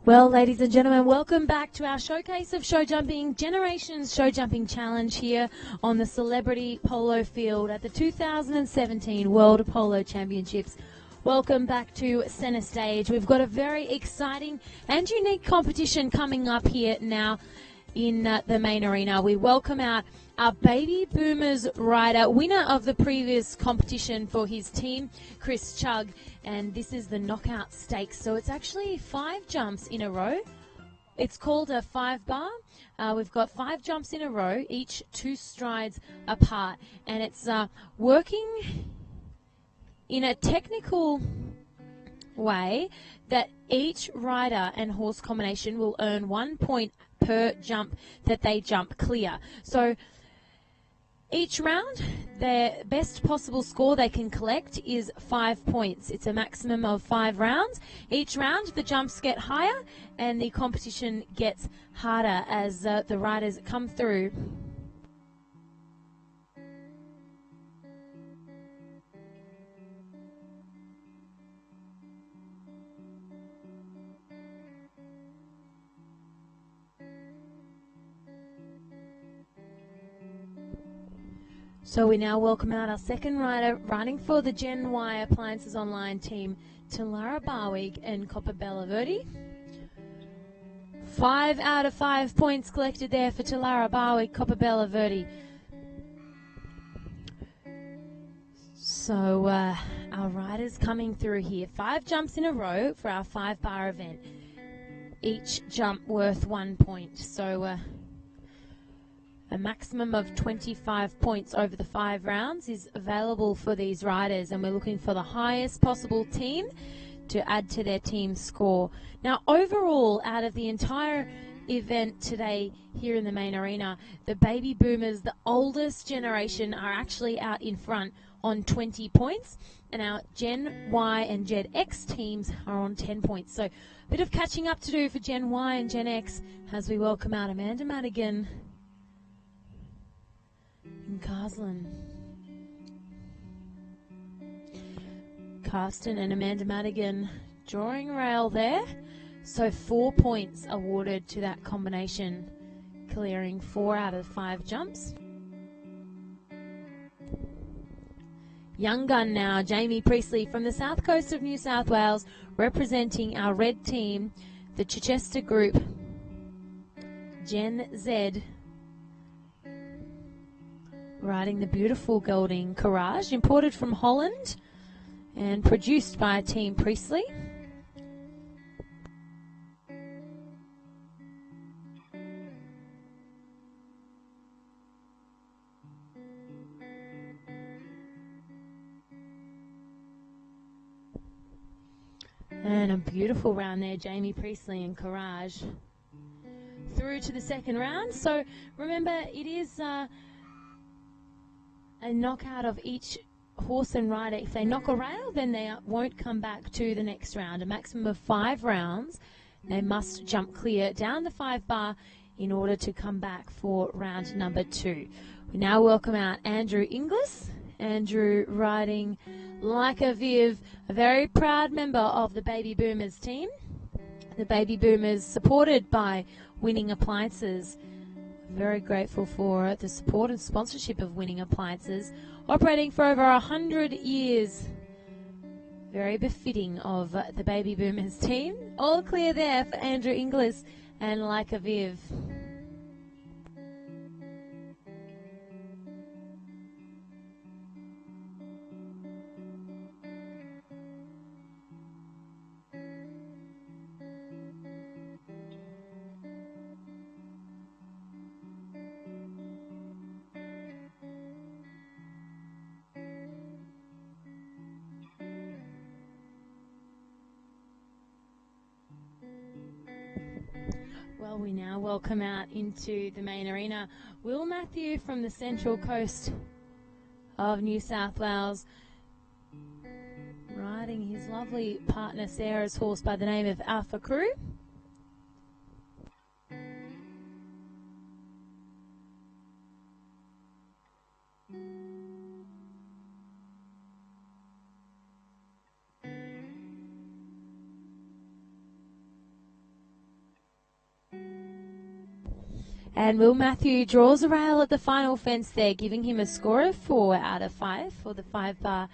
Well, ladies and gentlemen, welcome back to our showcase of show jumping, Generations Show Jumping Challenge here on the Celebrity Polo Field at the 2017 World Polo Championships. Welcome back to Centre Stage. We've got a very exciting and unique competition coming up here now in the main arena. We welcome out our Baby Boomers rider, winner of the previous competition for his team, Chris Chugg, and this is the knockout stakes. So it's actually 5 jumps in a row. It's called a 5-bar. We've got 5 jumps in a row, each 2 strides apart, and it's working in a technical way that each rider and horse combination will earn 1 point per jump that they jump clear. So each round, their best possible score they can collect is 5 points. It's a maximum of 5 rounds. Each round, the jumps get higher and the competition gets harder as the riders come through. So we now welcome out our second rider, riding for the Gen Y Appliances Online team, Talara Barwig and Copperbella Verdi. 5 out of 5 points collected there for Talara Barwig, Copperbella Verdi. So our riders coming through here. 5 jumps in a row for our 5-bar event. Each jump worth 1 point. So a maximum of 25 points over the 5 rounds is available for these riders, and we're looking for the highest possible team to add to their team score. Now, overall, out of the entire event today here in the main arena, the Baby Boomers, the oldest generation, are actually out in front on 20 points, and our Gen Y and Gen X teams are on 10 points. So a bit of catching up to do for Gen Y and Gen X as we welcome out Amanda Madigan and Karsten and Amanda Madigan drawing rail there. So 4 points awarded to that combination, clearing 4 out of 5 jumps. Young gun now, Jamie Priestley from the south coast of New South Wales, representing our red team, the Chichester Group, Gen Z, riding the beautiful gelding Courage, imported from Holland and produced by Team Priestley. And a beautiful round there, Jamie Priestley and Courage. Through to the second round. So remember, it is a knockout of each horse and rider. If they knock a rail, then they won't come back to the next round. A maximum of 5 rounds. They must jump clear down the 5-bar in order to come back for round number 2. We now welcome out Andrew Inglis. Andrew riding like a Viv, a very proud member of the Baby Boomers team. The Baby Boomers supported by Winning Appliances. Very grateful for the support and sponsorship of Winning Appliances, operating for over 100 years. Very befitting of the Baby Boomers team. All clear there for Andrew Inglis and Like a Viv. Well, we now welcome out into the main arena Will Matthew from the central coast of New South Wales, riding his lovely partner Sarah's horse by the name of Alpha Crew. And Will Matthew draws a rail at the final fence there, giving him a score of 4 out of 5 for the 5-bar.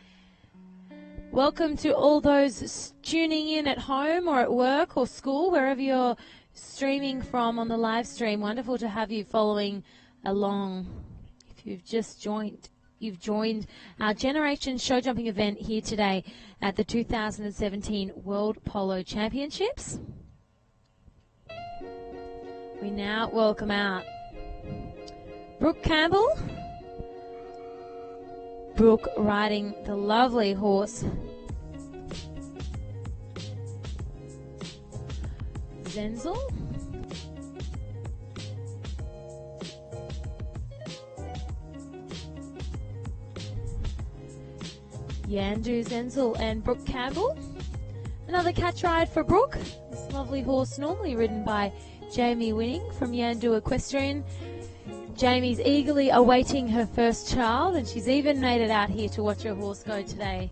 Welcome to all those tuning in at home or at work or school, wherever you're streaming from on the live stream. Wonderful to have you following along. If you've just joined, you've joined our Generation Show Jumping event here today at the 2017 World Polo Championships. We now welcome out Brooke Campbell. Brooke riding the lovely horse Zenzel. Yandu Zenzel and Brooke Campbell. Another catch ride for Brooke. This lovely horse normally ridden by Jamie Winning from Yandu Equestrian. Jamie's eagerly awaiting her first child, and she's even made it out here to watch her horse go today.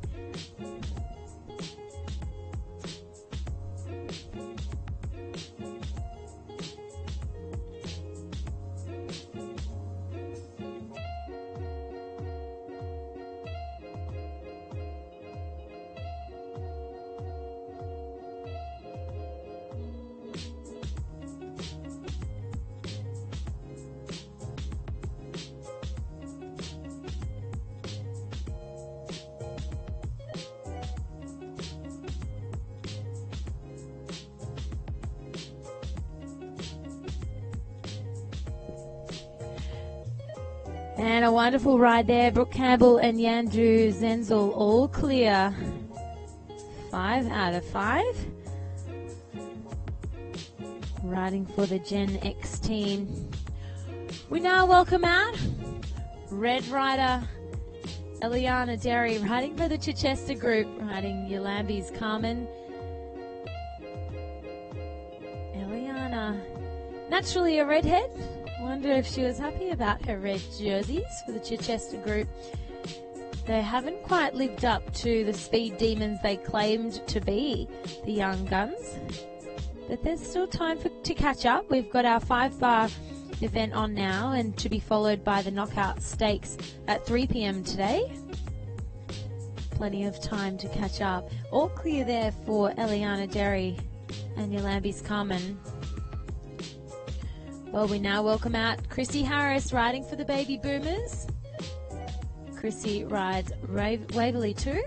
And a wonderful ride there. Brooke Campbell and Yandu Zenzel all clear. 5 out of 5. Riding for the Gen X team. We now welcome out Red Rider Eliana Derry riding for the Chichester group, riding Yolambi's Carmen. Eliana, naturally a redhead. Wonder if she was happy about her red jerseys for the Chichester group. They haven't quite lived up to the speed demons they claimed to be, the young guns. But there's still time to catch up. We've got our 5-bar event on now, and to be followed by the knockout stakes at 3 p.m. today. Plenty of time to catch up. All clear there for Eliana Derry and Yolambi's Carmen. Well, we now welcome out Chrissy Harris riding for the Baby Boomers. Chrissy rides Waverley 2.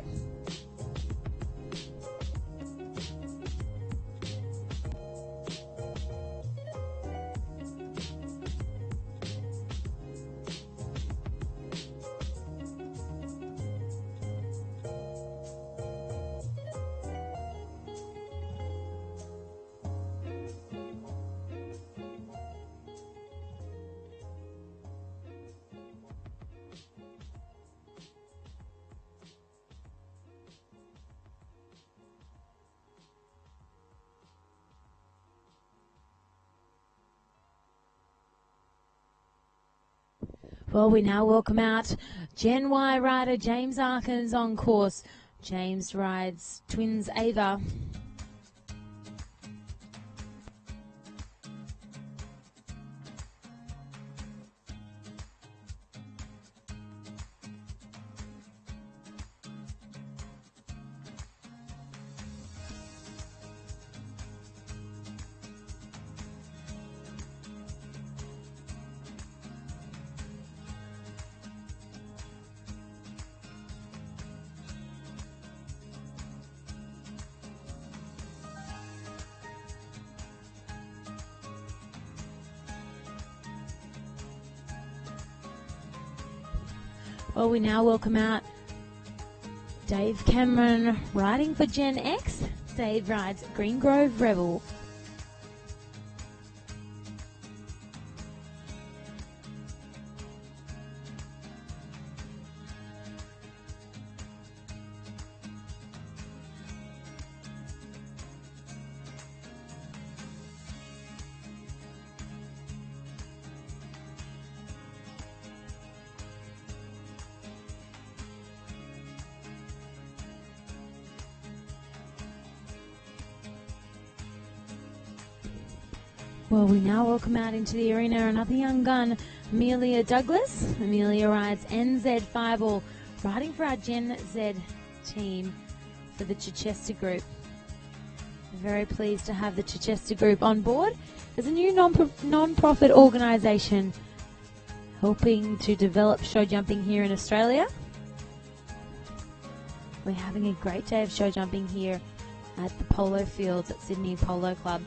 Well, we now welcome out Gen Y rider James Arkins on course. James rides Twins Ava. Well, we now welcome out Dave Cameron riding for Gen X. Dave rides Green Grove Rebel. Well, we now welcome out into the arena another young gun, Amelia Douglas. Amelia rides NZ Fireball, riding for our Gen Z team for the Chichester Group. Very pleased to have the Chichester Group on board as a new non-profit organisation helping to develop show jumping here in Australia. We're having a great day of show jumping here at the polo fields at Sydney Polo Club.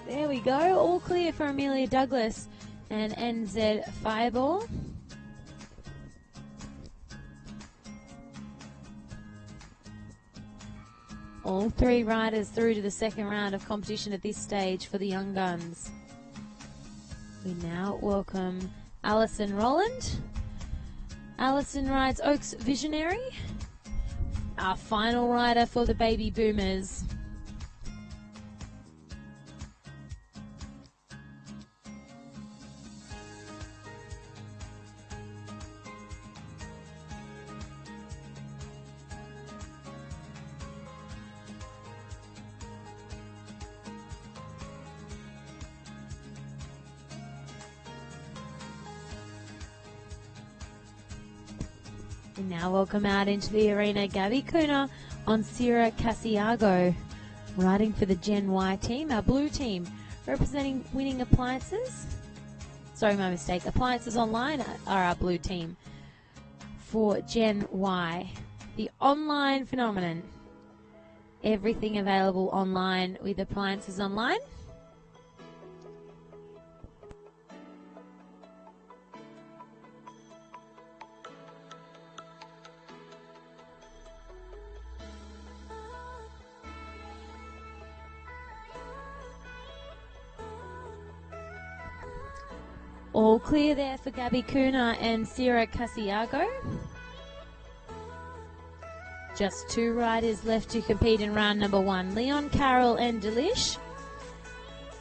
There we go, all clear for Amelia Douglas and NZ Fireball. All three riders through to the second round of competition at this stage for the young guns. We now welcome Alison Rowland. Alison rides Oaks Visionary, our final rider for the Baby Boomers. We now welcome out into the arena Gabby Cooner on Sierra Casiago, riding for the Gen Y team, our blue team, representing Winning Appliances. Sorry, my mistake. Appliances Online are our blue team for Gen Y, the online phenomenon. Everything available online with Appliances Online. All clear there for Gabby Cooner and Sierra Casiago. Just two riders left to compete in round number one. Leon Carroll and Delish.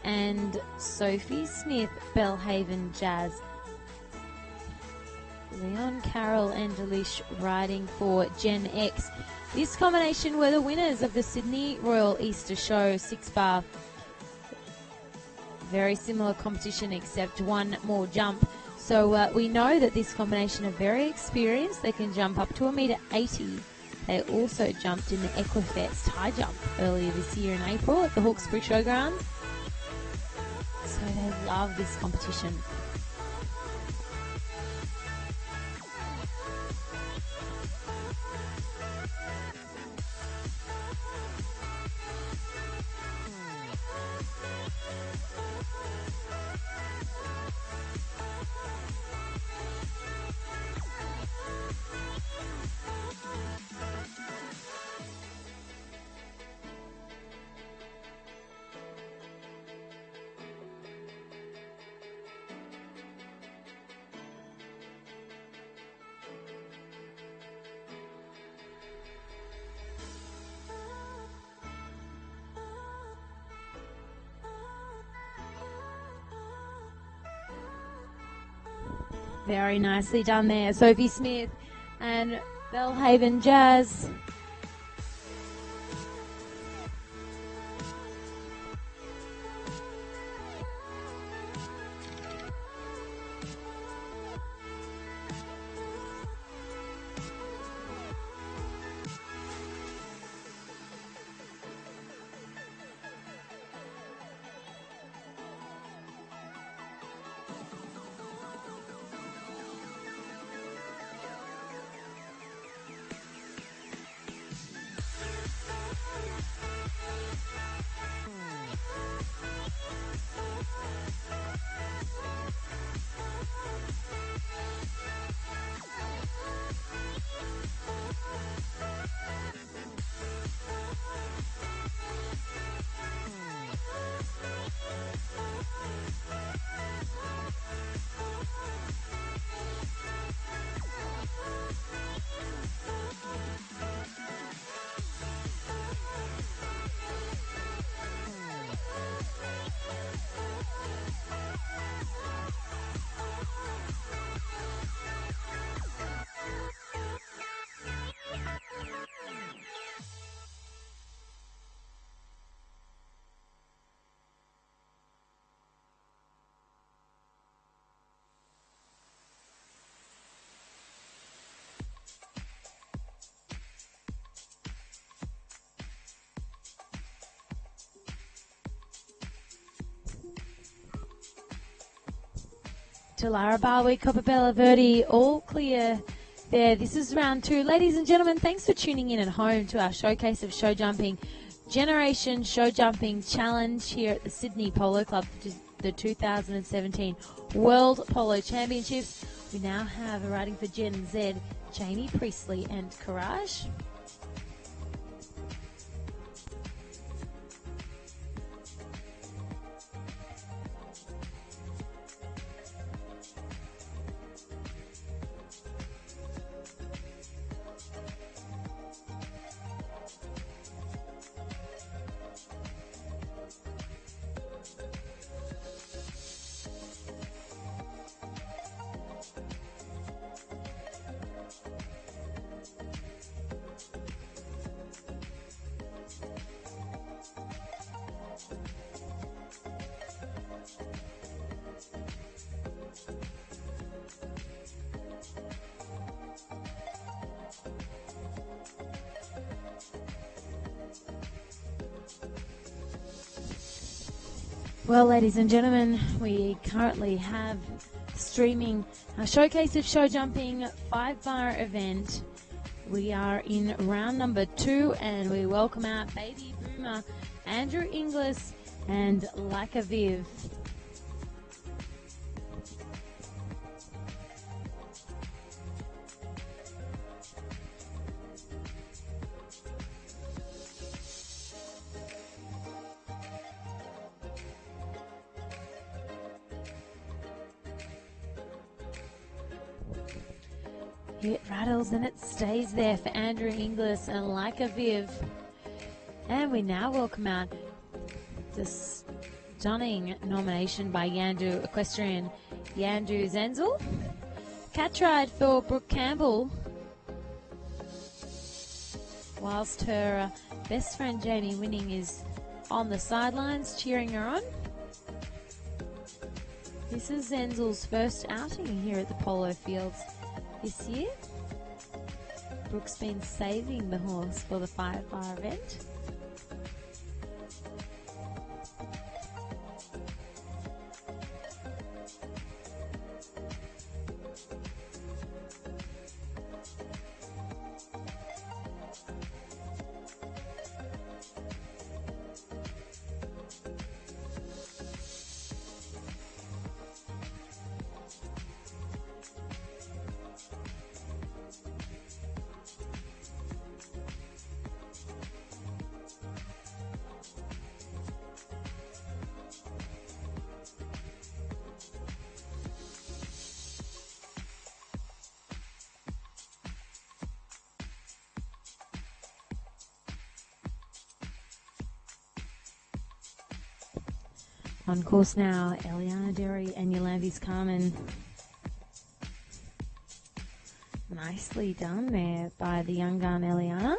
And Sophie Smith, Bellhaven Jazz. Leon Carroll and Delish riding for Gen X. This combination were the winners of the Sydney Royal Easter Show 6-bar. Very similar competition except one more jump. So we know that this combination are very experienced. They can jump up to 1.80 metre. They also jumped in the Equifest high jump earlier this year in April at the Hawkesbury Showgrounds. So they love this competition. Very nicely done there, Sophie Smith and Bellhaven Jazz. to Lara Barwick, Copperbella Verde, all clear there. This is round 2. Ladies and gentlemen, thanks for tuning in at home to our showcase of show jumping, Generation Show Jumping Challenge here at the Sydney Polo Club, the 2017 World Polo Championships. We now have riding for Gen Z, Jamie Priestley and Courage. Well, ladies and gentlemen, we currently have streaming a showcase of show jumping 5-bar event. We are in round number 2 and we welcome out Baby Boomer, Andrew Inglis and Like a Viv. It rattles and it stays there for Andrew Inglis and Like a Viv. And we now welcome out this stunning nomination by Yandu equestrian Yandu Zenzel. Catch ride for Brooke Campbell. Whilst her best friend Jamie Winning is on the sidelines cheering her on. This is Zenzel's first outing here at the Polo Fields this year. Brooke's been saving the horse for the 5-bar event. On course now, Eliana Derry and Yolanvis Carmen. Nicely done there by the young gun Eliana.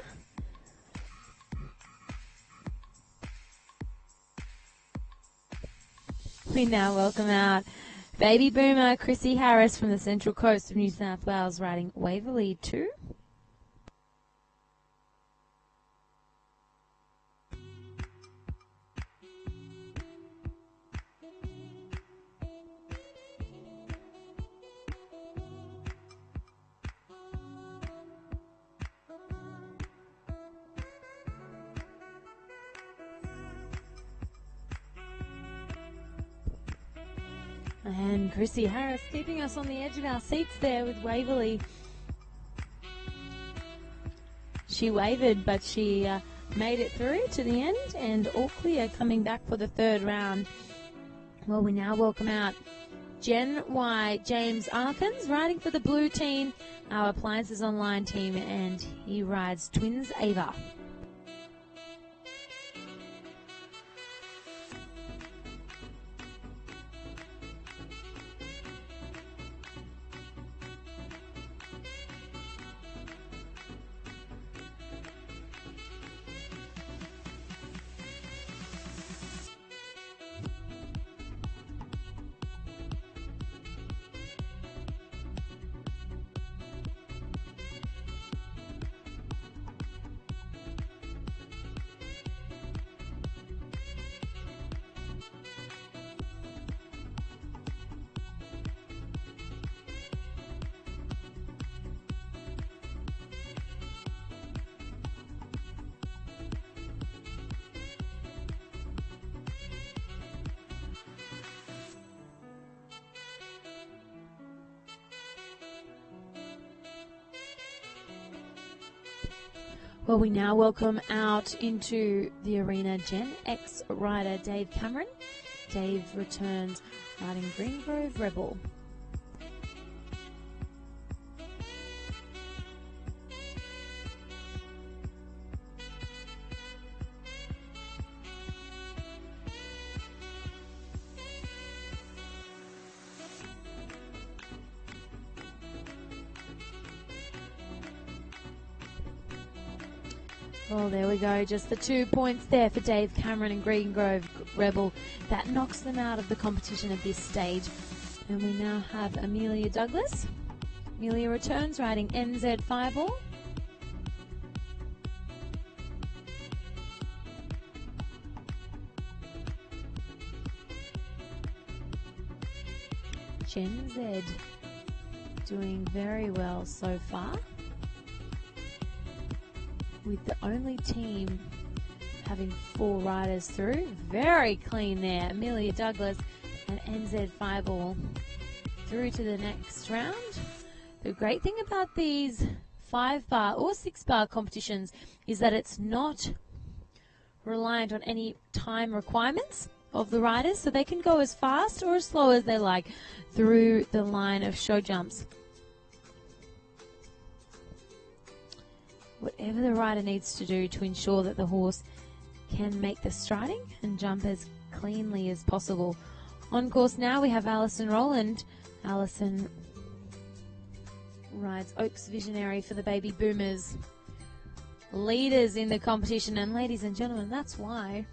We now welcome out Baby Boomer Chrissy Harris from the Central Coast of New South Wales riding Waverley 2. And Chrissy Harris keeping us on the edge of our seats there with Waverley. She wavered, but she made it through to the end, and all clear coming back for the 3rd round. Well, we now welcome out Gen Y James Arkins riding for the blue team, our Appliances Online team, and he rides Twins Ava. Well, we now welcome out into the arena Gen X rider Dave Cameron. Dave returns riding Green Grove Rebel. Well, there we go. Just the 2 points there for Dave Cameron and Green Grove Rebel. That knocks them out of the competition at this stage. And we now have Amelia Douglas. Amelia returns riding NZ Fireball. Gen Z doing very well so far, with the only team having 4 riders through. Very clean there. Amelia Douglas and NZ Fireball through to the next round. The great thing about these 5-bar or 6-bar competitions is that it's not reliant on any time requirements of the riders, so they can go as fast or as slow as they like through the line of show jumps. Whatever the rider needs to do to ensure that the horse can make the striding and jump as cleanly as possible. On course now we have Alison Rowland. Alison rides Oaks Visionary for the Baby Boomers. Leaders in the competition, and ladies and gentlemen, that's why.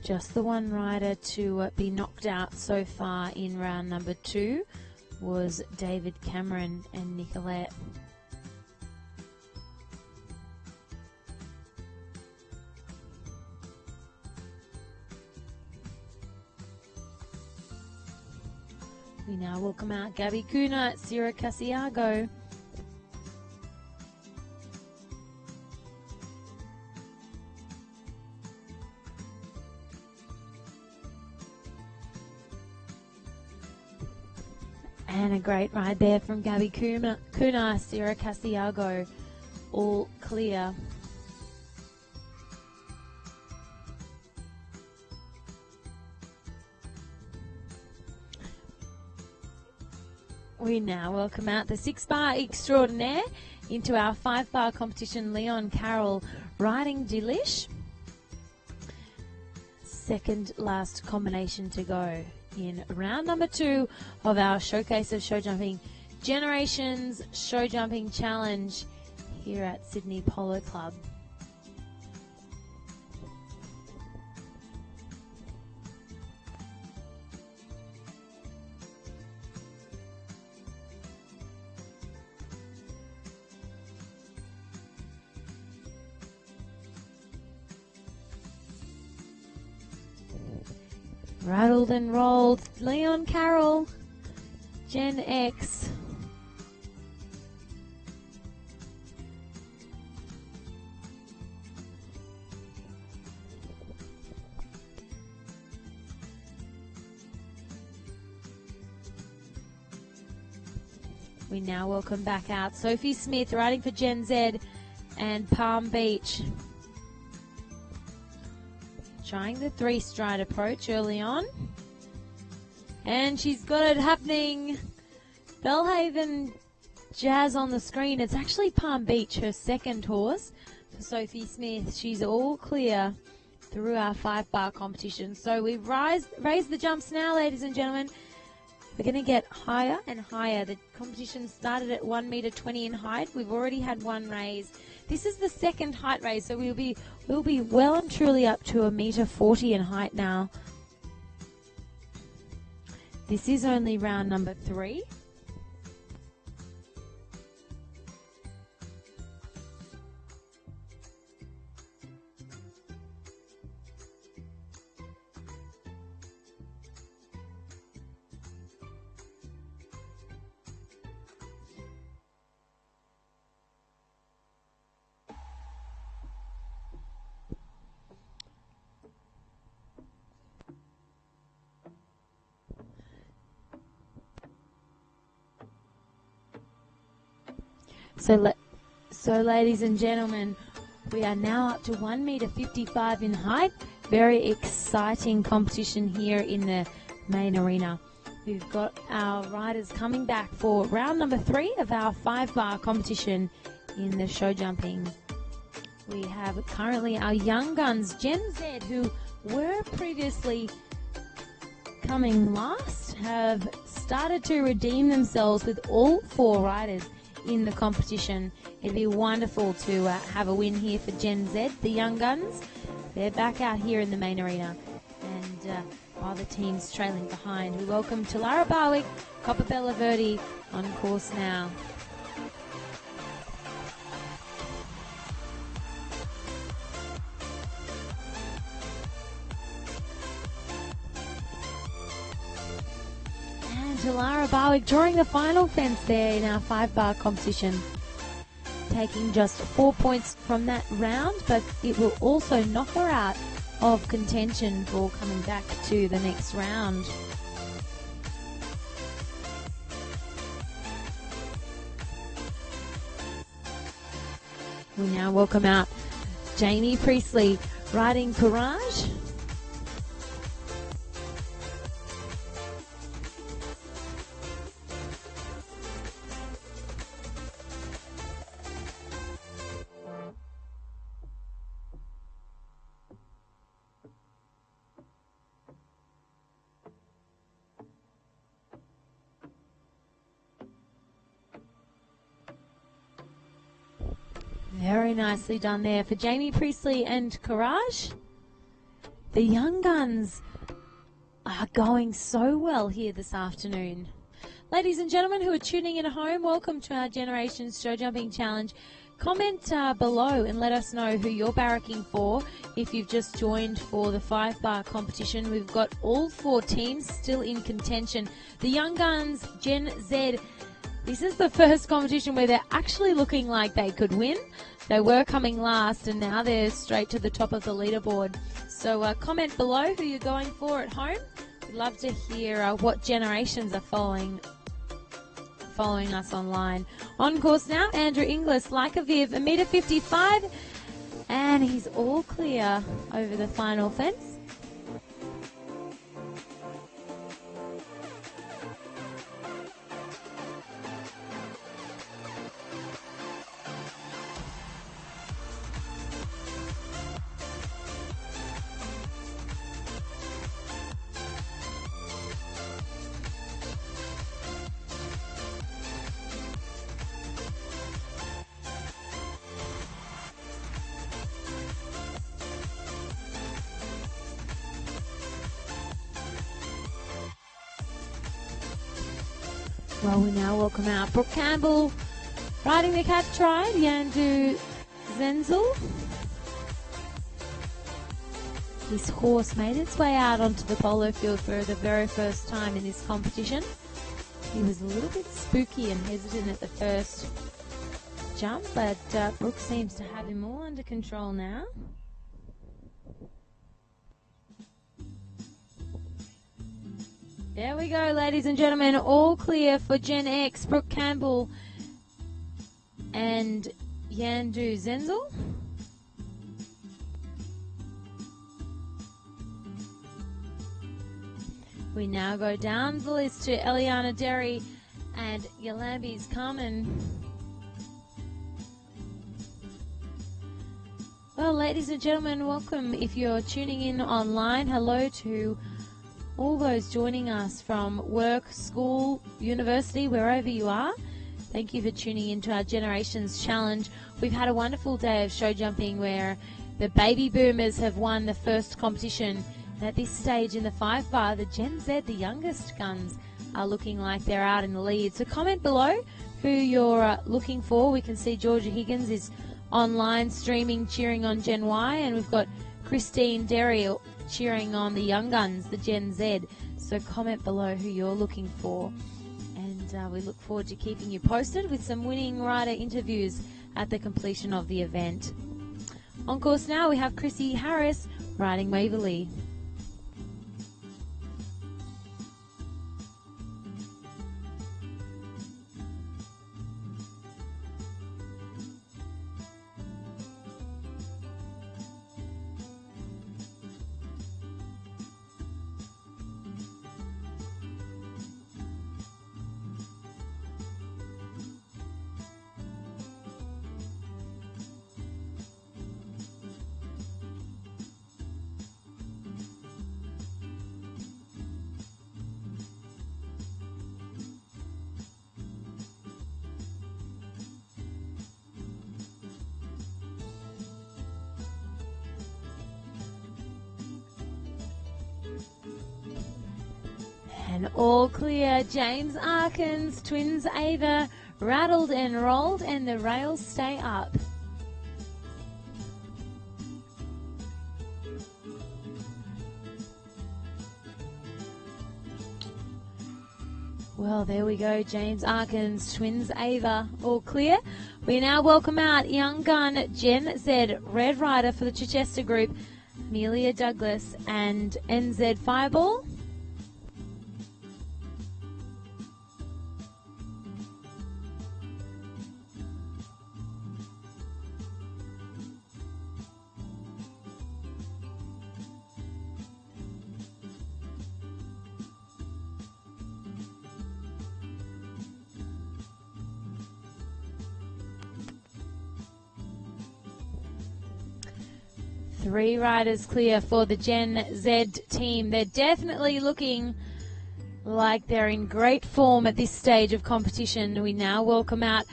Just the one rider to be knocked out so far in round number 2 was David Cameron and Nicolette. We now welcome out Gabby Kuna, Sierra Casiago. And a great ride there from Gabby Kuna, Sierra Casiago, all clear. We now welcome out the 6-bar extraordinaire into our 5-bar competition. Leon Carroll riding Delish. Second last combination to go in round number 2 of our Showcase of Show Jumping Generations Show Jumping Challenge here at Sydney Polo Club. Rattled and rolled, Leon Carroll, Gen X. We now welcome back out Sophie Smith riding for Gen Z and Palm Beach. Trying the 3-stride approach early on. And she's got it happening. Bellhaven Jazz on the screen. It's actually Palm Beach, her second horse for Sophie Smith. She's all clear through our 5-bar competition. So we've raised the jumps now, ladies and gentlemen. We're going to get higher and higher. The competition started at 1.20 metre in height. We've already had one raise. This is the second height raise, so we'll be well and truly up to 1.40 metre in height now. This is only round number 3. So ladies and gentlemen, we are now up to 1.55 m in height. Very exciting competition here in the main arena. We've got our riders coming back for round number 3 of our 5-bar competition in the show jumping. We have currently our young guns, Gen Z, who were previously coming last, have started to redeem themselves with all 4 riders in the competition. It'd be wonderful to have a win here for Gen Z, the young guns. They're back out here in the main arena, and while the team's trailing behind, we welcome Talara Barwick, Copperbella Verde on course now. Talara Barwick drawing the final fence there in our 5-bar competition, taking just 4 points from that round, but it will also knock her out of contention for coming back to the next round. We now welcome out Jamie Priestley riding Courage. Very nicely done there for Jamie Priestley and Courage. The young guns are going so well here this afternoon. Ladies and gentlemen who are tuning in at home, welcome to our Generations Show Jumping Challenge. Comment below and let us know who you're barracking for if you've just joined for the 5-bar competition. We've got all 4 teams still in contention. The young guns, Gen Z, this is the first competition where they're actually looking like they could win. They were coming last and now they're straight to the top of the leaderboard. So comment below who you're going for at home. We'd love to hear what generations are following us online. On course now, Andrew Inglis, like a Viv, 1.55 m, and he's all clear over the final fence. Well, we now welcome out Brooke Campbell, riding the catch ride, Yandu Zenzel. This horse made its way out onto the polo field for the very first time in this competition. He was a little bit spooky and hesitant at the first jump, but Brooke seems to have him all under control now. There we go, ladies and gentlemen, all clear for Gen X, Brooke Campbell and Yandu Zenzel. We now go down the list to Eliana Derry and Yalambi's Carmen. Well, ladies and gentlemen, welcome. If you're tuning in online, hello to all those joining us from work, school, university, wherever you are. Thank you for tuning into our Generations Challenge. We've had a wonderful day of show jumping where the baby boomers have won the first competition. And at this stage in the 5-bar, the Gen Z, the youngest guns, are looking like they're out in the lead. So comment below who you're looking for. We can see Georgia Higgins is online streaming, cheering on Gen Y, and we've got Christine Derry cheering on the young guns, the Gen Z. So comment below who you're looking for. And we look forward to keeping you posted with some winning rider interviews at the completion of the event. On course now, we have Chrissy Harris riding Waverley. And all clear. James Arkins, twins Ava, rattled and rolled, and the rails stay up. Well, there we go. James Arkins, twins Ava, all clear. We now welcome out young gun Gen Z, Red Rider for the Chichester Group, Amelia Douglas and NZ Fireball. Three riders clear for the Gen Z team. They're definitely looking like they're in great form at this stage of competition. We now welcome out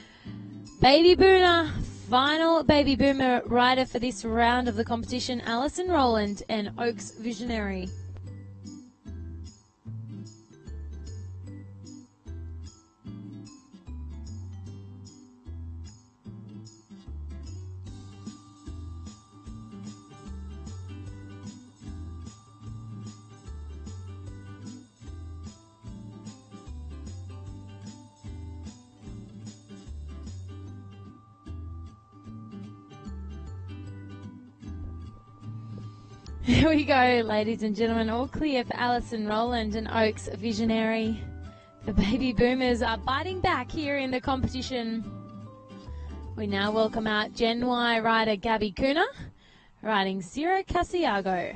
Baby Boomer, final Baby Boomer rider for this round of the competition, Alison Rowland and Oaks Visionary. Here we go, ladies and gentlemen, all clear for Alison Rowland and Oaks Visionary. The Baby Boomers are biting back here in the competition. We now welcome out Gen Y rider Gabby Cooner, riding Ciro Casiago.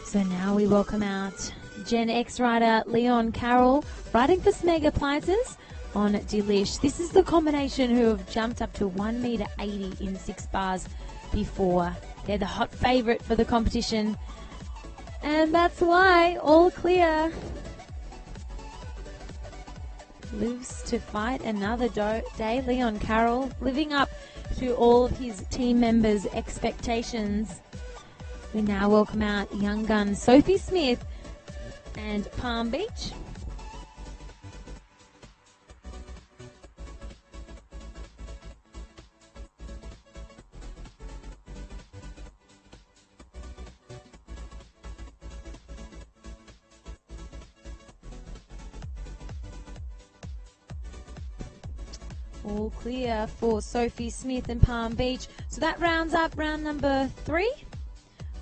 So now we welcome out Gen X rider Leon Carroll, riding for Smeg Appliances on Delish. This is the combination who have jumped up to 1.80 metre in 6 bars before. They're the hot favourite for the competition, and that's why all clear. Lives to fight another day. Leon Carroll living up to all of his team members' expectations. We now welcome out young gun Sophie Smith and Palm Beach. All clear for Sophie Smith and Palm Beach. So that rounds up round number 3.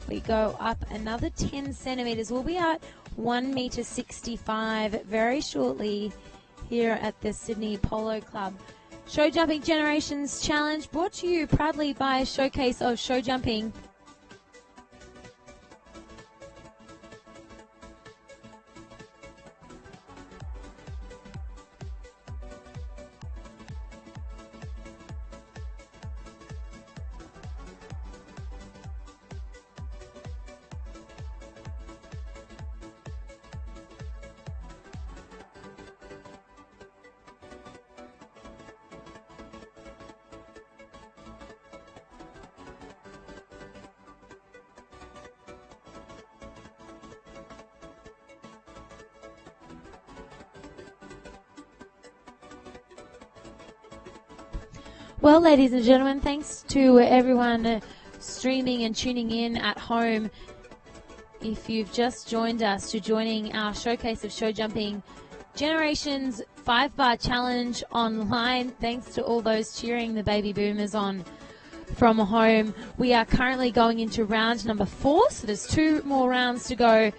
We go up another 10 centimetres. We'll be at 1.65 metre very shortly here at the Sydney Polo Club. Show Jumping Generations Challenge brought to you proudly by a showcase of show jumping. Well, ladies and gentlemen, thanks to everyone streaming and tuning in at home. If you've just joined us, you're joining our showcase of show jumping Generations 5-bar challenge online. Thanks to all those cheering the baby boomers on from home. We are currently going into round number 4, so there's 2 more rounds to go.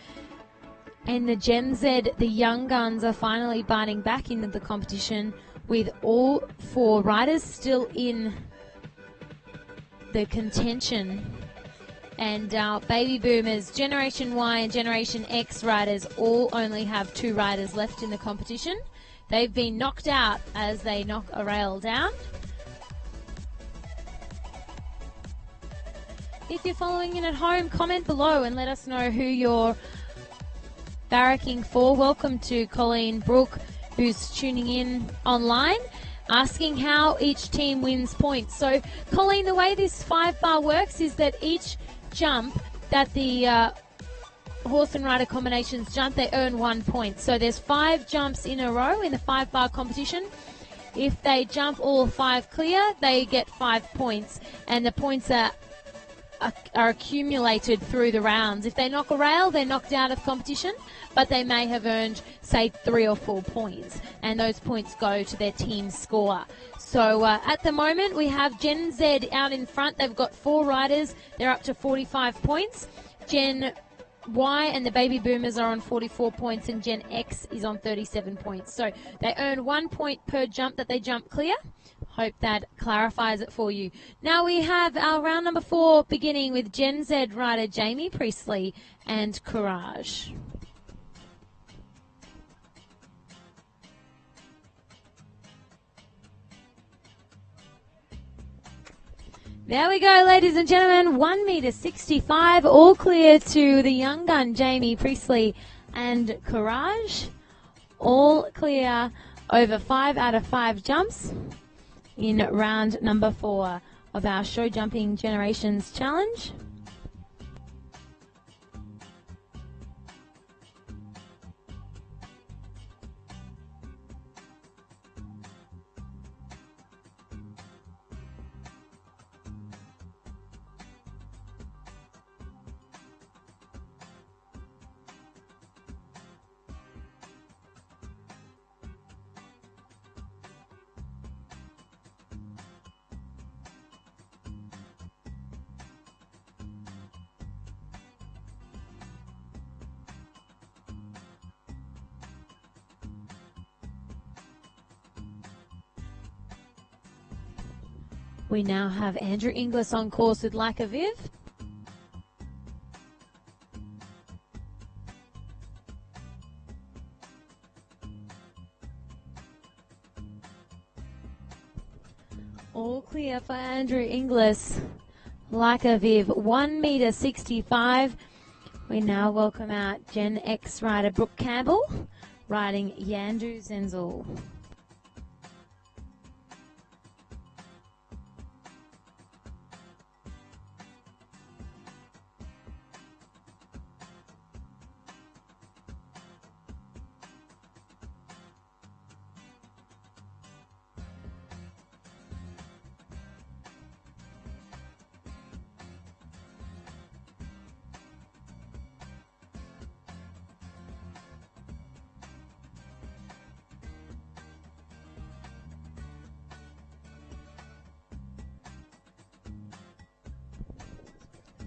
And the Gen Z, the young guns, are finally biting back into the competition with all 4 riders still in the contention. And our baby boomers, Generation Y and Generation X riders, all only have 2 riders left in the competition. They've been knocked out as they knock a rail down. If you're following in at home, comment below and let us know who you're barracking for. Welcome to Colleen Brooke, who's tuning in online, asking how each team wins points. So, Colleen, the way this 5-bar works is that each jump that the horse and rider combinations jump, they earn 1 point. So there's 5 jumps in a row in the 5-bar competition. If they jump all 5 clear, they get 5 points, and the points are accumulated through the rounds. If they knock a rail, they're knocked out of competition, but they may have earned, say, 3 or 4 points, and those points go to their team score. So at the moment, we have Gen Z out in front. They've got 4 riders. They're up to 45 points. Gen Y and the baby boomers are on 44 points, and Gen X is on 37 points. So they earn 1 point per jump that they jump clear. Hope that clarifies it for you. Now we have our round number 4 beginning with Gen Z rider Jamie Priestley and Courage. There we go, ladies and gentlemen, 1.65 metre, all clear to the young gun, Jamie Priestley and Courage. All clear over 5 out of 5 jumps in round number 4 of our Show Jumping Generations Challenge. We now have Andrew Inglis on course with Like a Viv. All clear for Andrew Inglis. Like a Viv, 1.65 metre. We now welcome out Gen X rider Brooke Campbell, riding Yandu Zenzel.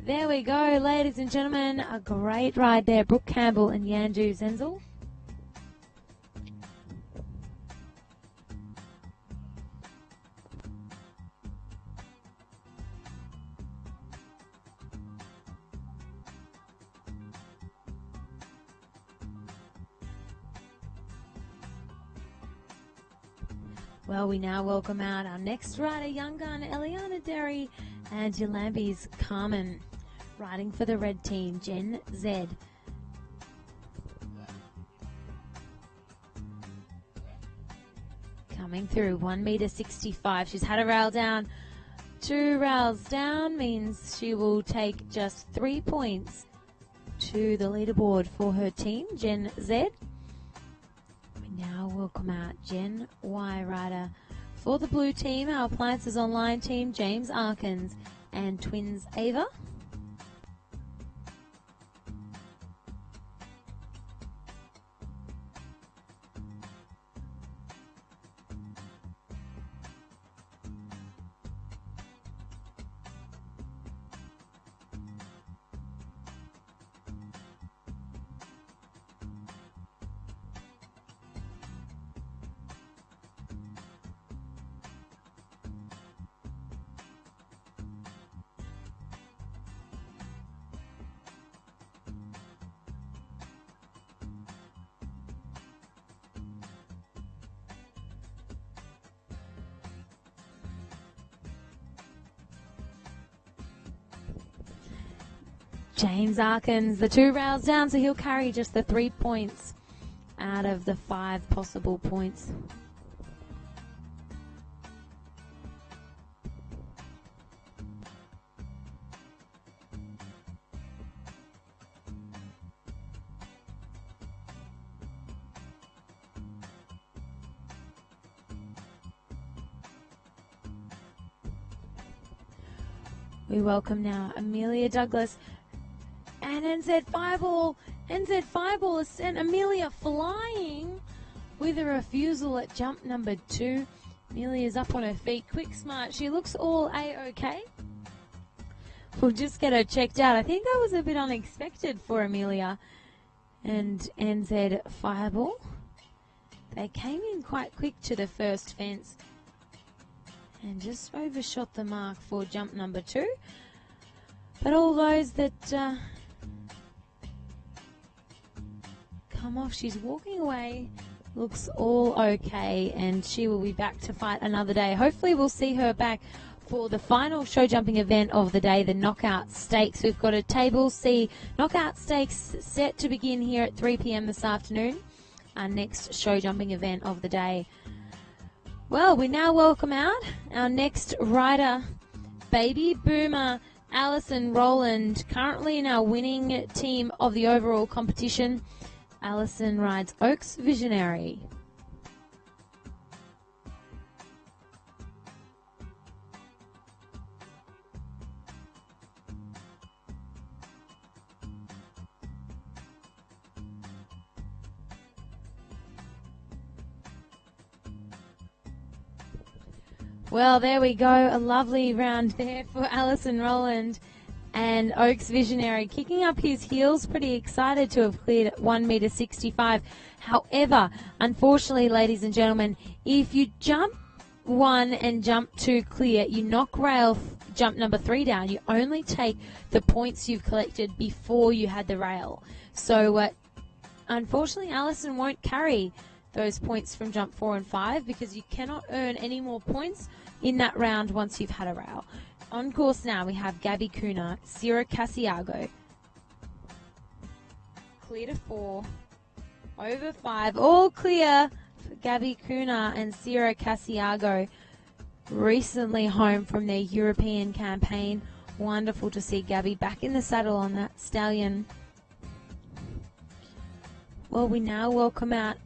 There we go, ladies and gentlemen. A great ride there. Brooke Campbell and Yandu Zenzel. Well, we now welcome out our next rider, young gun Eliana Derry and Yolambi's Carmen, riding for the red team, Gen Z. Coming through, 1.65 metre. She's had a rail down. 2 rails down means she will take just 3 points to the leaderboard for her team, Gen Z. We now welcome out Gen Y rider for the blue team, our Appliances Online team, James Arkins and twins Ava. James Arkins, the 2 rails down, so he'll carry just the 3 points out of the 5 possible points. We welcome now Amelia Douglas and NZ Fireball. NZ Fireball has sent Amelia flying with a refusal at jump number 2. Amelia's up on her feet, quick, smart. She looks all A-OK. We'll just get her checked out. I think that was a bit unexpected for Amelia and NZ Fireball. They came in quite quick to the first fence and just overshot the mark for jump number 2. But all those that come off, she's walking away, looks all okay, and she will be back to fight another day. Hopefully we'll see her back for the final show jumping event of the day, the Knockout Stakes. We've got a Table C Knockout Stakes set to begin here at 3 p.m. this afternoon, our next show jumping event of the day. Well, we now welcome out our next rider, Baby Boomer Alison Rowland, currently in our winning team of the overall competition. Alison rides Oaks Visionary. Well, there we go. A lovely round there for Alison Rowland and Oaks Visionary. Kicking up his heels, pretty excited to have cleared 1.65 m. However, unfortunately, ladies and gentlemen, if you jump 1 and jump 2 clear, you knock rail jump number 3 down. You only take the points you've collected before you had the rail. So, unfortunately, Alison won't carry those points from jump 4 and 5 because you cannot earn any more points in that round once you've had a rail. On course now, we have Gabby Cooner, Sierra Casiago. Clear to 4, over 5, all clear for Gabby Cooner and Sierra Casiago. Recently home from their European campaign. Wonderful to see Gabby back in the saddle on that stallion. Well, we now welcome out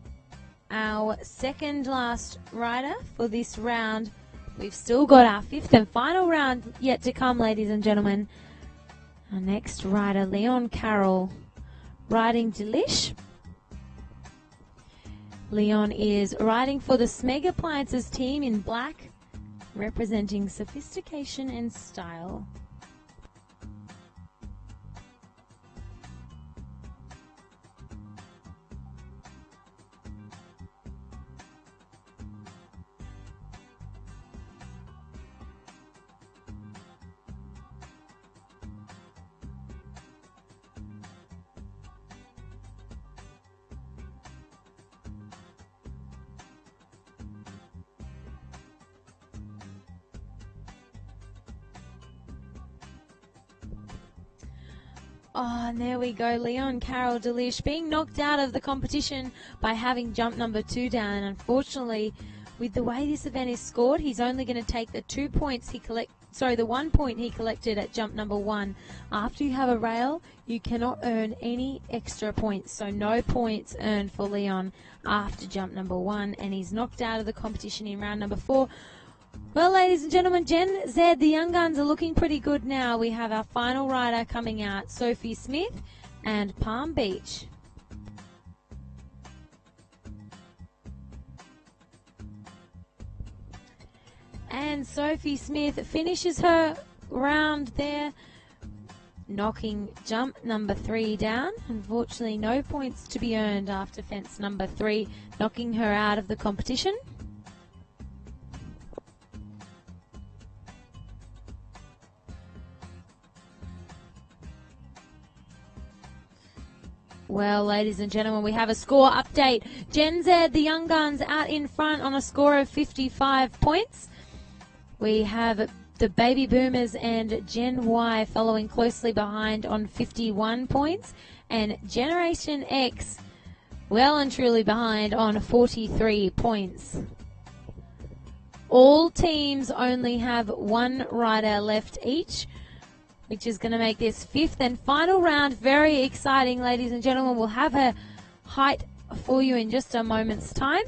our second last rider for this round. We've still got our 5th and final round yet to come, ladies and gentlemen. Our next rider, Leon Carroll, riding Delish. Leon is riding for the Smeg Appliances team in black, representing sophistication and style. Oh, and there we go. Leon Carroll Delish being knocked out of the competition by having jump number 2 down. And unfortunately, with the way this event is scored, he's only going to take the 2 points the 1 point he collected at jump number 1. After you have a rail, you cannot earn any extra points. So no points earned for Leon after jump number 1. And he's knocked out of the competition in round number 4. Well, ladies and gentlemen, Gen Z, the Young Guns are looking pretty good now. We have our final rider coming out, Sophie Smith and Palm Beach. And Sophie Smith finishes her round there, knocking jump number 3 down. Unfortunately, no points to be earned after fence number 3, knocking her out of the competition. Well, ladies and gentlemen, we have a score update. Gen Z, the Young Guns, out in front on a score of 55 points. We have The Baby Boomers and Gen Y following closely behind on 51 points. And Generation X well and truly behind on 43 points. All teams only have one rider left each, which is going to make this fifth and final round very exciting, ladies and gentlemen. We'll have a height for you in just a moment's time.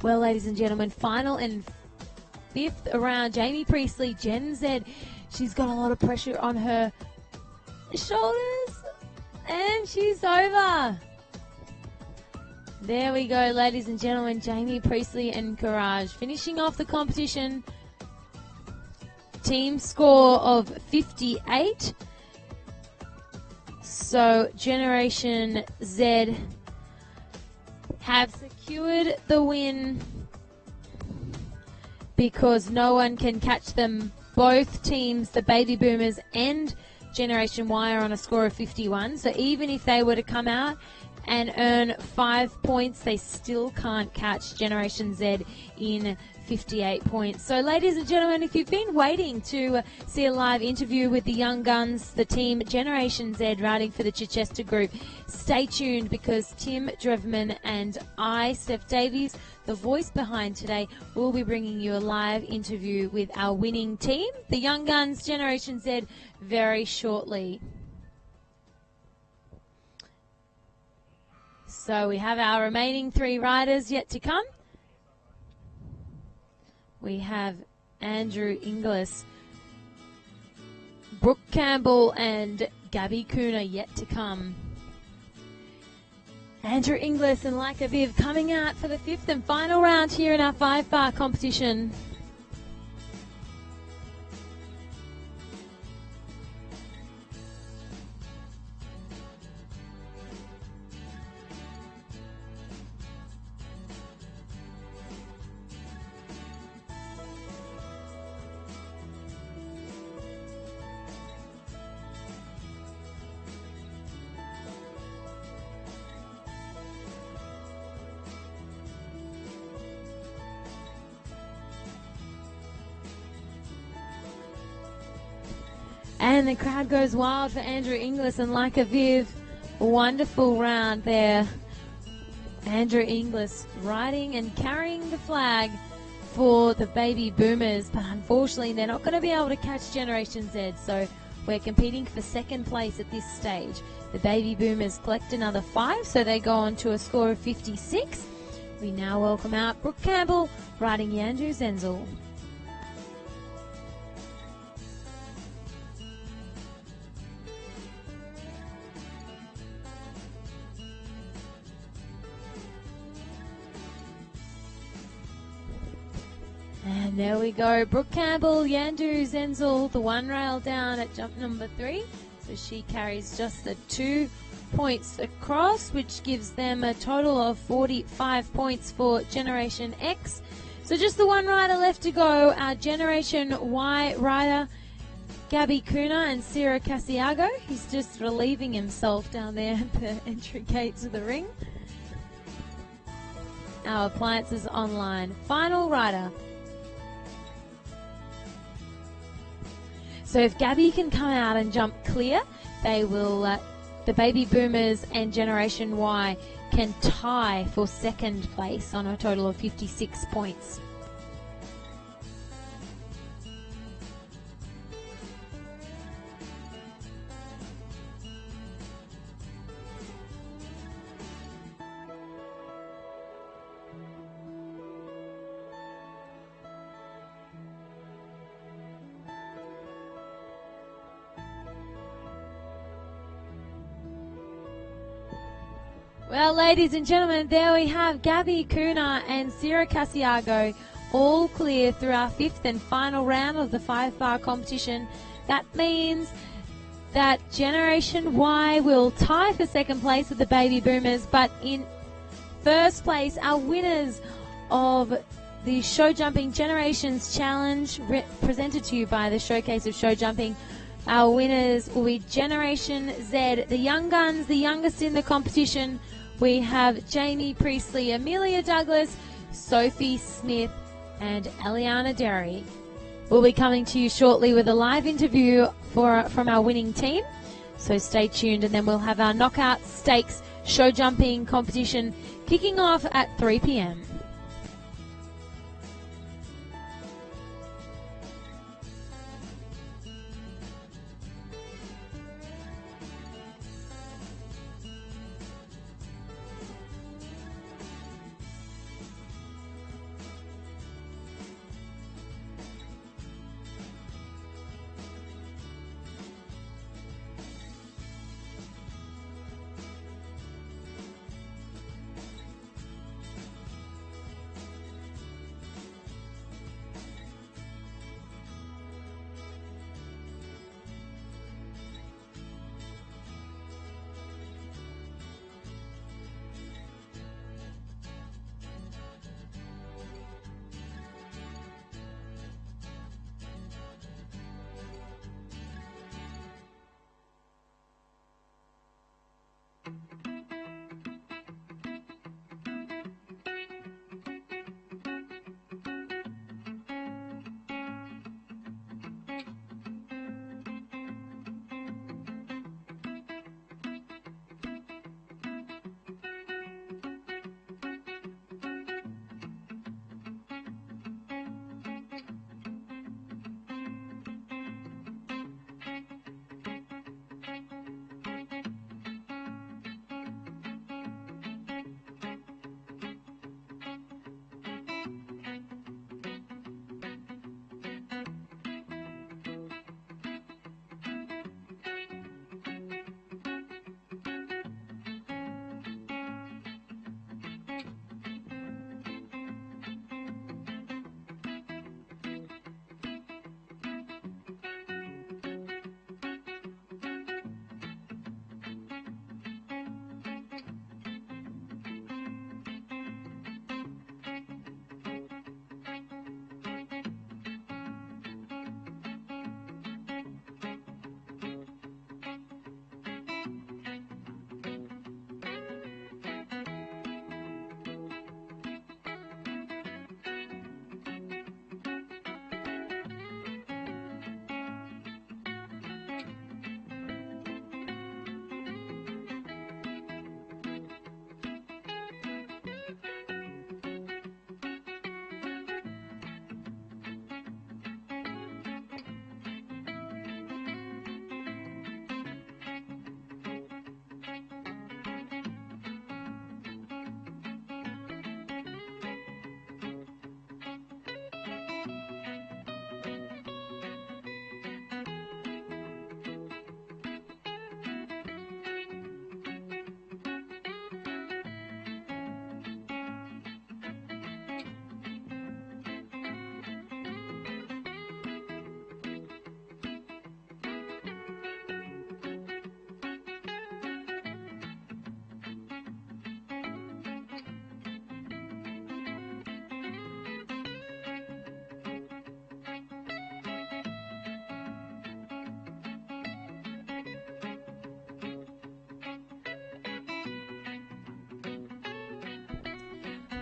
Well, ladies and gentlemen, final and fifth around. Jamie Priestley, Gen Z. She's got a lot of pressure on her shoulders. And she's over. There we go, ladies and gentlemen. Jamie Priestley and Courage finishing off the competition. Team score of 58. So, Generation Z have secured the win because no one can catch them. Both teams, the Baby Boomers and Generation Y, are on a score of 51. So even if they were to come out and earn 5 points, they still can't catch Generation Z in 58 points. So, ladies and gentlemen, if you've been waiting to see a live interview with the young guns, the team Generation Z riding for the Chichester Group, stay tuned because Tim Drevman and I, Steph Davies, the voice behind today, will be bringing you a live interview with our winning team, the young guns Generation Z, very shortly. So we have our remaining 3 riders yet to come. We have Andrew Inglis, Brooke Campbell and Gabby Cooner yet to come. Andrew Inglis and Like Aviv coming out for the 5th and final round here in our 5-bar competition. And the crowd goes wild for Andrew Inglis and Like Aviv. Wonderful round there. Andrew Inglis riding and carrying the flag for the Baby Boomers, but unfortunately they're not going to be able to catch Generation Z, so we're competing for 2nd place at this stage. The Baby Boomers collect another 5, so they go on to a score of 56. We now welcome out Brooke Campbell riding Yandru Zenzel. And there we go, Brooke Campbell, Yandu Zenzel, the 1 rail down at jump number 3. So she carries just the 2 points across, which gives them a total of 45 points for Generation X. So just the one rider left to go, our Generation Y rider, Gabby Kuna and Sierra Casiago. He's just relieving himself down there at the entry gates of the ring. Our appliances online. Final rider. So if Gabby can come out and jump clear, they will, the Baby Boomers and Generation Y can tie for second place on a total of 56 points. Well, ladies and gentlemen, there we have Gabby Kuna and Sierra Casiago all clear through our fifth and final round of the 5-bar competition. That means that Generation Y will tie for second place with the Baby Boomers, but in first place, our winners of the Show Jumping Generations Challenge presented to you by the Showcase of Show Jumping. Our winners will be Generation Z, the young guns, the youngest in the competition. We have Jamie Priestley, Amelia Douglas, Sophie Smith, and Eliana Derry. We'll be coming to you shortly with a live interview from our winning team. So stay tuned, and then we'll have our Knockout Stakes Show Jumping competition kicking off at 3 p.m.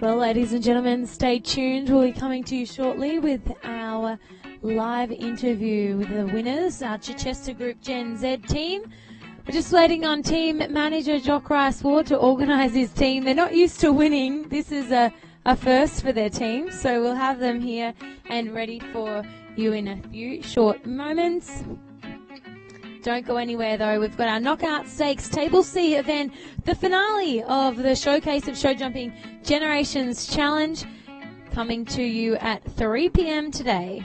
Well, ladies and gentlemen, stay tuned. We'll be coming to you shortly with our live interview with the winners, our Chichester Group Gen Z team. We're just waiting on team manager Jock Rice-Ward to organise his team. They're not used to winning. This is a first for their team, so we'll have them here and ready for you in a few short moments. Don't go anywhere, though. We've got our Knockout Stakes Table C event, the finale of the Showcase of Show Jumping Generations Challenge, coming to you at 3 p.m. today.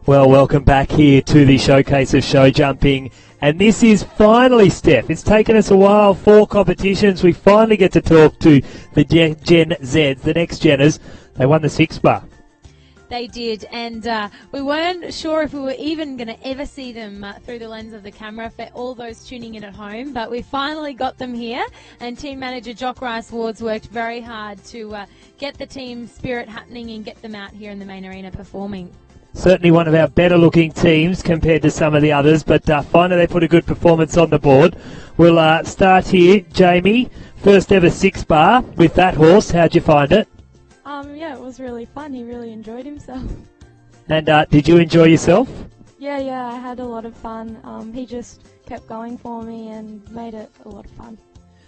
Well, welcome back here to the Showcase of Show Jumping. And this is finally, Steph, it's taken us a while, 4 competitions. We finally get to talk to the Gen Zs, the next Genners. They won the 6 bar. They did, and we weren't sure if we were even going to ever see them through the lens of the camera for all those tuning in at home, but we finally got them here, and team manager Jock Rice-Ward's worked very hard to get the team spirit happening and get them out here in the main arena performing. Certainly one of our better looking teams compared to some of the others, but finally they put a good performance on the board. We'll start here. Jamie, first ever 6 bar with that horse. How'd you find it? Yeah, it was really fun. He really enjoyed himself. And did you enjoy yourself? Yeah, I had a lot of fun. He just kept going for me and made it a lot of fun.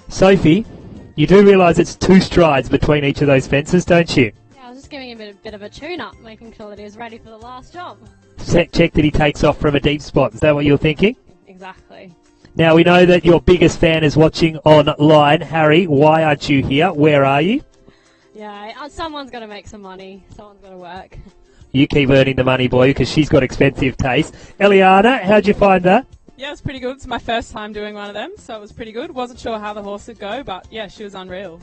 Sophie, you do realise it's 2 strides between each of those fences, don't you? I was just giving him a bit of a tune-up, making sure that he was ready for the last job. Check that he takes off from a deep spot. Is that what you're thinking? Exactly. Now, we know that your biggest fan is watching online. Harry, why aren't you here? Where are you? Yeah, someone's got to make some money. Someone's got to work. You keep earning the money, boy, because she's got expensive taste. Eliana, how'd you find that? Yeah, it was pretty good. It's my first time doing one of them, so it was pretty good. Wasn't sure how the horse would go, but yeah, she was unreal.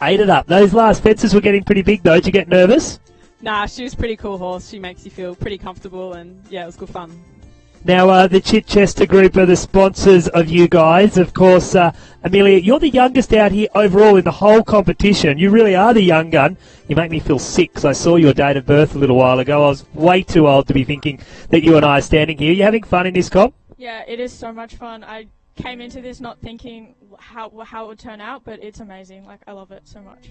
Ate it up. Those last fences were getting pretty big, though. Did you get nervous? Nah, she was a pretty cool horse. She makes you feel pretty comfortable, and yeah, it was good fun. Now, the Chichester Group are the sponsors of you guys. Of course, Amelia, you're the youngest out here overall in the whole competition. You really are the young gun. You make me feel sick, 'cause I saw your date of birth a little while ago. I was way too old to be thinking that you and I are standing here. You having fun in this comp? Yeah, it is so much fun. I came into this not thinking how it would turn out, but it's amazing. Like, I love it so much.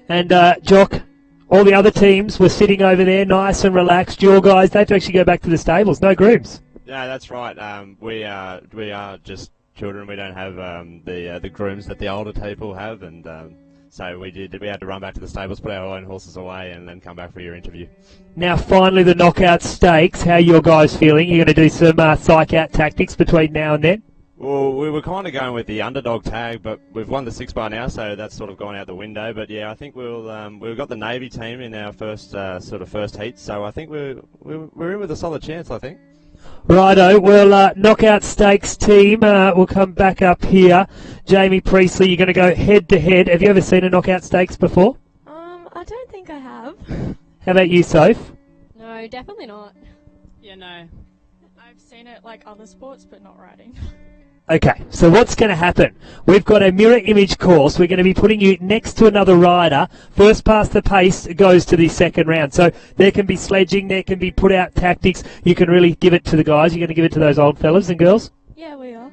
And, Jock, All the other teams were sitting over there nice and relaxed. Your guys, they have to actually go back to the stables. No grooms. Yeah, that's right. We are just children. We don't have the grooms that the older people have, and so we had to run back to the stables, put our own horses away, and then come back for your interview. Now, finally, the knockout stakes. How are your guys feeling? You're going to do some psych-out tactics between now and then? Well, we were kind of going with the underdog tag, but we've won the 6 by now, so that's sort of gone out the window. But yeah, I think we've got the Navy team in our first heat, so I think we're in with a solid chance, I think. Righto, well, knockout stakes team will come back up here. Jamie Priestley, you're going to go head-to-head. Have you ever seen a knockout stakes before? I don't think I have. How about you, Soph? No, definitely not. Yeah, no. I've seen it like other sports, but not riding. Okay, so what's going to happen? We've got a mirror image course. We're going to be putting you next to another rider. First past the pace goes to the second round. So there can be sledging, there can be put-out tactics. You can really give it to the guys. You're going to give it to those old fellas and girls? Yeah, we are.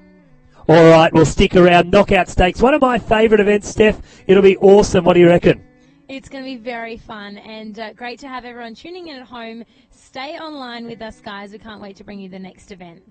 All right, we'll stick around. Knockout stakes. One of my favourite events, Steph. It'll be awesome. What do you reckon? It's going to be very fun and great to have everyone tuning in at home. Stay online with us, guys. We can't wait to bring you the next event.